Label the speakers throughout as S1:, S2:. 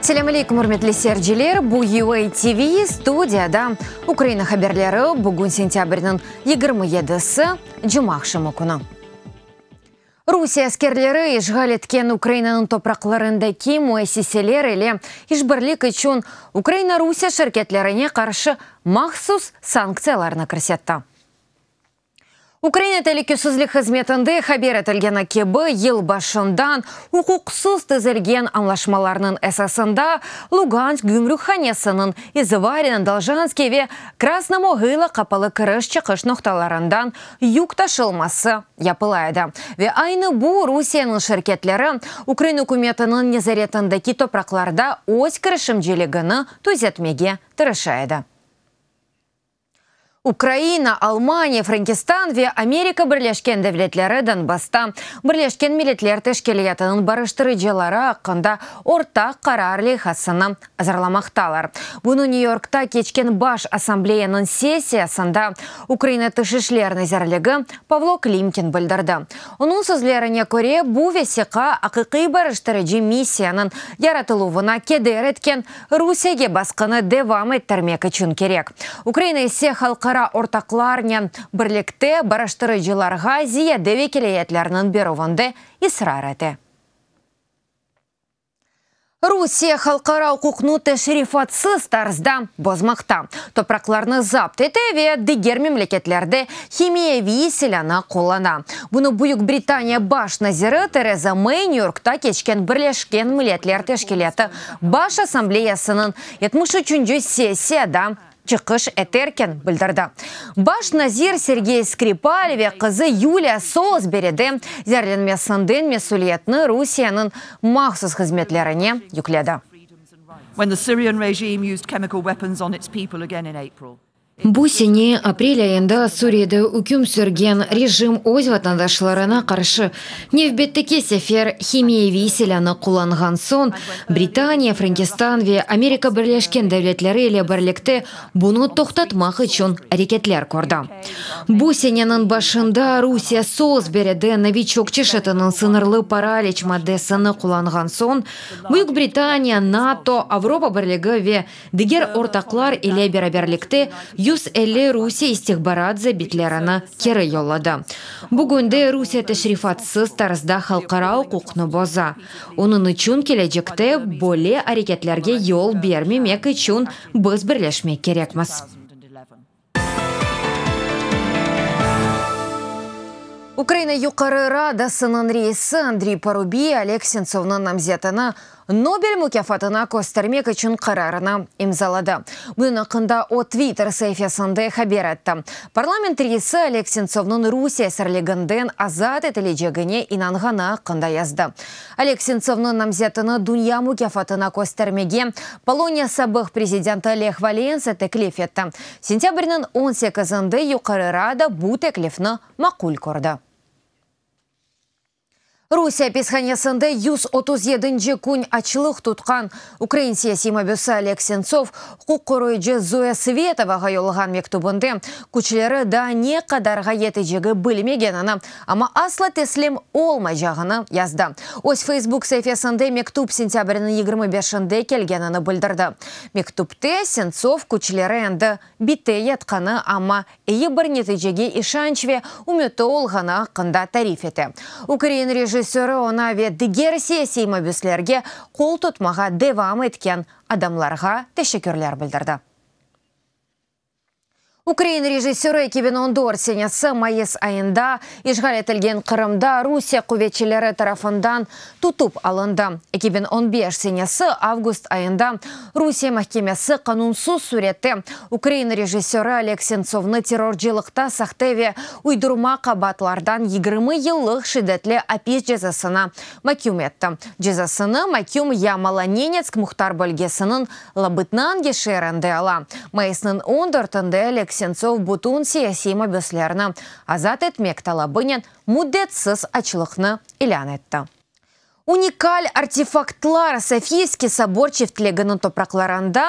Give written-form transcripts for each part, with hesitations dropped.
S1: Ассаламу алейкум, урматтуу серджилер. Бу UA TV студияда Украина хабарлары бүгүн сентябрьнын 27-си жума акшамы күнү. Русия аскерлери ишгал эткен Украинанын топракларындагы муассисалер эле ишбирлик үчүн Украина-Русия ширкетлерине каршы махсус санкцияларны кирсетти. Украина телекөсүзлүк хизметинде хабар этилген кеби ел башындан укуксуз түзүлгөн аңлашмаларынын эсасында Луганск гүмрүкханасынын Изварин, Должанский ве Красномогила капалы кырыш-чыгыш нокталарынан юк ташылмасы япылайды. Ве айны бу Русиянын ширкетлери Украина өкмөтүнүн незаретиндеги топракларда өз киришимчилигин түзөтмөгө тырышайды. Украина, Алмания, Франкистан ве Америка Бирлешкен Devletlері Донбасста Бирлешкен Миллетлер Тешкелиятынын барыштырыжылары акында ортак карар лейхасын азырламакталар. Буну Нью-Йоркта кечкен баш ассамблеянын сессиясында Украина тыш ишлер назарлыгы Павло Климкин билдирди. Онун сөзлерине көрө, бу весика акыкый барыштырыжы миссиянын яратылуына кедер эткен Русияга баскыны девам эттермек үчүн керек. Украина ise халкы ортакларнен бирликте барыштырыжыларга зияде векилиятлеринин беруунда ысрар эти. Русия халкара укукну тешрифатсыз тарзда бозмакта. Топракларны запт этеве дигер мемлекетлерде химияви силаны коллана. Буну Буюк Британия баш назиры Тереза Мэй Нью-Йоркта кечкен Бирлешкен Миллетлер Тешкелияты баш ассамблеясынын 73-нчү сессияда чыгыш этеркен билдирди. Баш назир Сергей Скрипаль ве кызы Юлия Солсбериде зерленмесинден месулиетни Русиянын махсус хизметлерине юкледи.
S2: Бу сене апрель айында Сурияда үкүм сүрген режим өз ватандашларына каршы невбеттеке сефер химияви силаны кулланган соң Британия, Франкистан ве Америка Бирлешкен Devletlері эле бирликте буну токтотмак үчүн аракетлер көрдү. Бу сененин башында Русия Солсбериде новичок чышытынын сынырлы паралич маддесini кулланган соң Буюк Британия, НАТО, Авропа бирлиги ве дигер ортаклар эле бераберликте 150 Русия истихбарадзе битлерини кери жоллады. Бүгүнде Русия тешрифатсыз тарзда халкара укукну боза. Унун үчүн келечекте боле аракетлерге жол бермемек үчүн биз бирлешмек керекмиз.
S1: Украина Юқары Радасынын рейси Андрей Парубий Олег Сенцовнун намзетini Нобель мукафатына көстөрмек үчүн карарына имзалады. Бунун акында о Twitter сайтында хабар айтты. Парламент рейси Олег Сенцовнун Русия эсерлигинден азат этилежегине инанганы акында язды. Олег Сенцовнун намзетini Дунья мукафатына көстөрмеге Полония сабык президенти Лех Валенса теклиф этти. Сентябрьнын 18-ында Юқары Рада бу теклифни макул көрдү. Русия песханесінде 137-нче күн ачылык туткан Украин саясий мобюсы Олег Сенцов хукук коройчу Зоя Световага жоллаган мектубунда күчлері да не кадарга жетежеги билмегенini, ама асла теслим олмай жагыны язды. Өз Facebook сайтында мектуб сентябрьнын 25-інде келгенini билдирди. Мектупте Сенцов күчлері энди бите ятканы, ама эйи бир нетежеге ишанч ве үмүттө олганы акында тариф эти. Украин режиссеры она ве дигер саясий мобюслерге кол тутмага девам эткен адамларга тешеккүрлөр билдирди. Украина режиссеры 2014 сенесі майыс айында ишгал этилген Кырымда Русия кувветчилери тарафынан тутуп алынды. 2015 сенесі август айында Русия махкемесі канунсуз суретте Украина режиссеры Олег Сенцовны террорчылыкта сактеве уйдурма кабатлардан 20 жылдык шиддетле апис жазасына макюм этти. Жазасыны макюм Ямала-Ненецк Мухтар бөлгесинин Лабытнан кешеринде ала. Майыснын 14-нде Олег Сенцов бутун саясий мобюслерни азат этмек талабынен муддетсиз ачылыкны илан этти. Уникаль артефактлар Софийский собор чифтлегінің топрақларында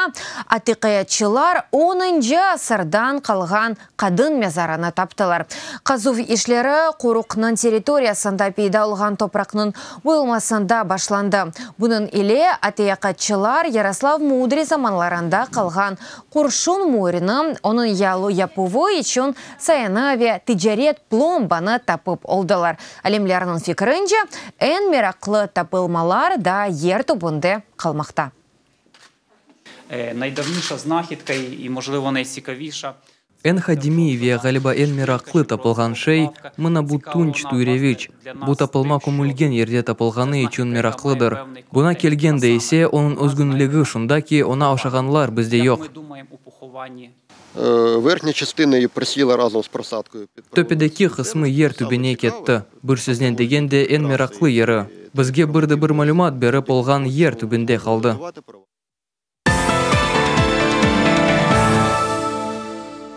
S1: атиқаятчылар 10-нчы сырдан қалған қадын мезараны таптылар. Қазув ишлері қорықның территориясында пейда олған топрақның ойылмасында башланды. Бұның иле атиқаятчылар Ярослав Мудрый заманларында қалған Құршун морінің, оның ялу япуы için саяны тиджарет пломбаны тапып олдылар. Алемлерінің фикірінше, ән мерақлы тапылмалар да ер тубунде қалмақта.
S3: Найдавніша знахідка і, можливо, найцікавіша.
S4: Эн хадимиеве галиба эн мираклы тапылған шей, мына бу тунч туйревич. Бу тапылма көмілген ерде тапылғаны üçün мираклыдыр. Буна келгенде есе, оның өзгүнлігі шунда ки, она ошағанлар бізде yok.
S5: Верхня частина присіла разом з просадкою.
S4: Төпедеки қысмы ер түбене кетті. Бір сөзден дегенде эн мираклы ері. Бізге бірді-бір малюмат беріп олған ер түбінде қалды.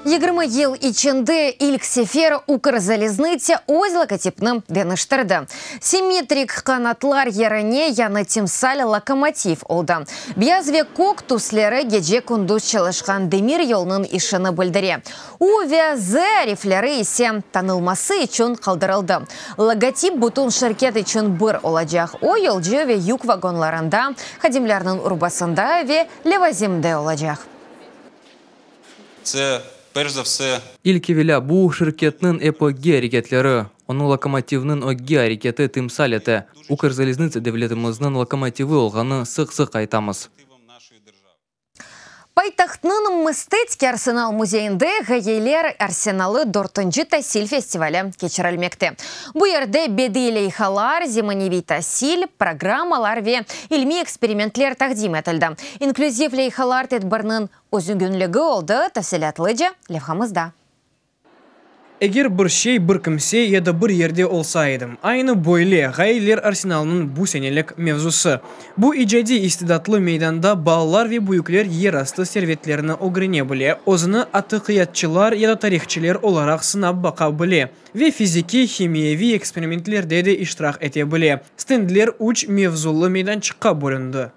S1: 20 ел içinde ilk sefer Укрзалізниці өз логотипным денештірді. Симметрик қанатылар еріне яны тимсал локомотив олды. Биязве кок туслері геже күндіз çalışқан демир елінің ішіні білдіре. Увязы рифлері есе танылмасы үшін қалдырылды. Логотип бұтын шіркет үшін бір олажақ. О елжі ве юк вагонларында, хадимлерінің урбасында ве левазимде олажақ.
S6: Це перш за все
S4: Илкевеля бу ширкетнын эпоге әрекетлері, оның локомотивнын оге әрекеті тимсал еті. Укрзалізниці девлетіміздің локомотиві олғаны сық-сық айтамыз.
S1: Пайтахтның мыстецкий арсенал музейінде ғайелер арсеналы 4-нчы тасил фестивалі кечірілмекті. Бұ ерде беді лейхалар, зиманеви тасил, программалар ве илми экспериментлер тақдим етілді. Инклюзив лейхалар тетбірнің өзігінлігі олды тәфсилатлыжа левхамызда.
S7: Егер бір шей бір кімсе, еді бір ерде олса едім. Айны бойле ғайлер арсеналының бұ сенелік мевзусы. Бұ ижади истидатлы мейданда балалар ве бұйыклер ерасты серветлеріні огрене біле, озыны атықиятчылар еді тарихчилер оларақ сынап бақа біле. Ве физики, химиеви экспериментлерде де иштрақ ете біле. Стендлер уч мевзулы мейданчыққа бөлінді.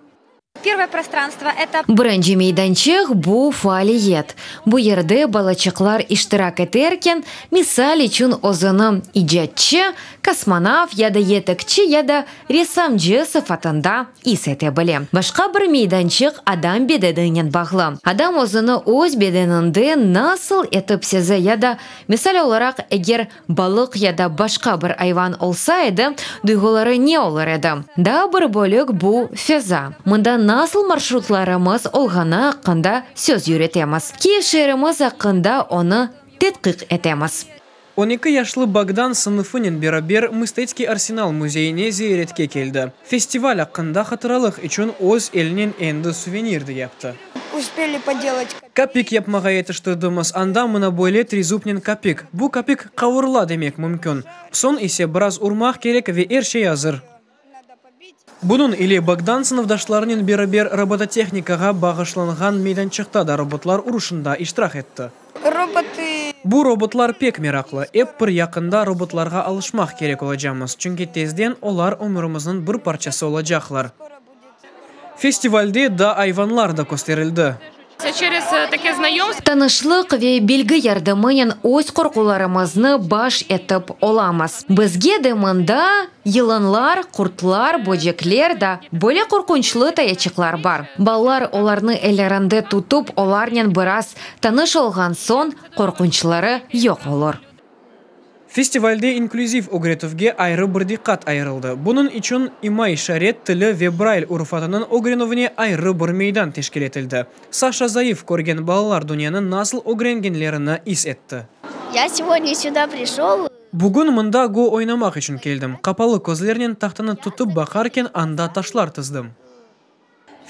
S8: Первое пространство – это
S2: Бірінші мейданчық бұ фаалиет. Бұ ерде балачықлар иштирак етеркен, мисал үшін озыны ижатчы, космонавт, яда етікчі, яда ресамчы сыфатында исете біле. Башқа бір мейданчық адам бедедінен бағлы. Адам озыны өз беденінде насыл етіп сезі, яда мисал оларақ егер балық яда башқа бір айван олса еді, дүйғылары не олар еді. Да бір бөлік бұ феза. Мұнда насыл маршрутларымыз олғана ақында сөз үйретеміз. Киев шеріміз ақында оны тетқиқ етеміз.
S7: 12 яшлы Богдан сыныфынен берабер мыстецкий арсенал музейіне зейретке келді. Фестиваль ақында қатыралық үшін өз елінен әнді сувенирді япты.
S8: успели поделать.
S7: Капик япмаға етіштірдіміз, анда мұна бойле тризупнен капик. Бұ капик қауырла демек мүмкін. Сон исе біраз урмақ керек ве ерше языр. Бұның или Богдан сыныфдашларының берабер робототехникаға бағышланған мейданчықта да роботлар ұрышында иштирак етті. Бұ роботлар пек мерақлы. Эп бір яқында роботларға алышмақ керек олажамыз. Чүнки тезден олар өміріміздің бір парчасы олажақлар. Фестивальде да айванлар да көстерілді.
S9: Через таке знайомство
S2: Танышлық ве білгі ярдымынен өз қорқуларымызны баш етіп оламыз. Бізге де мында йыланлар, құртлар, бөжеклер да бөле қорқынчлы таячықлар бар. Балалар оларны әлерінде тұтып, оларнен біраз таныш олған сон қорқынчлары yok олар.
S7: Фестивальде инклюзив огретовге айры бір диққат айырылды. Бұның үшін имай шарет тілі ве брайль урфатының огреновіне айры бір мейдан тешкел етілді. Саша Заев көрген балалар дүнияның насыл огренгенлеріні ис етті.
S8: Я сегодня сюда пришел.
S7: Бүгін мұнда го ойнамақ үшін келдім. Қапалы көзлерінен тақтаны тұтып бақаркен анда ташлар тыздым.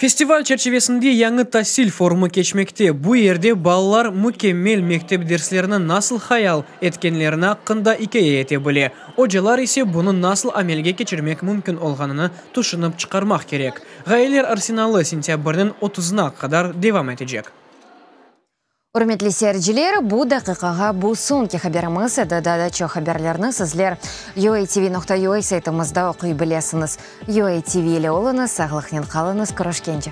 S7: Фестиваль чәрчевесінде яңы тасил форумы кечмекте. Бұ ерде балалар мүкеммел мектеп дерслерінің насыл хаял еткенлеріне қында икея ете біле. Ожалар есе бұны насыл амелге кечірмек мүмкін олғаныны тұшынып чықармақ керек. Ғайлер арсеналы сентябрдің 30-на қадар девам етежек.
S1: Урметлі сәрджілер, бу дақиқаға бу сонки хабарымыз, дадачо хабарларны сізлер UATV.ua сайтымызда оқи білесіңіз. UATV-лі олыңыз, сағылықнен қалыңыз, көрішкенде.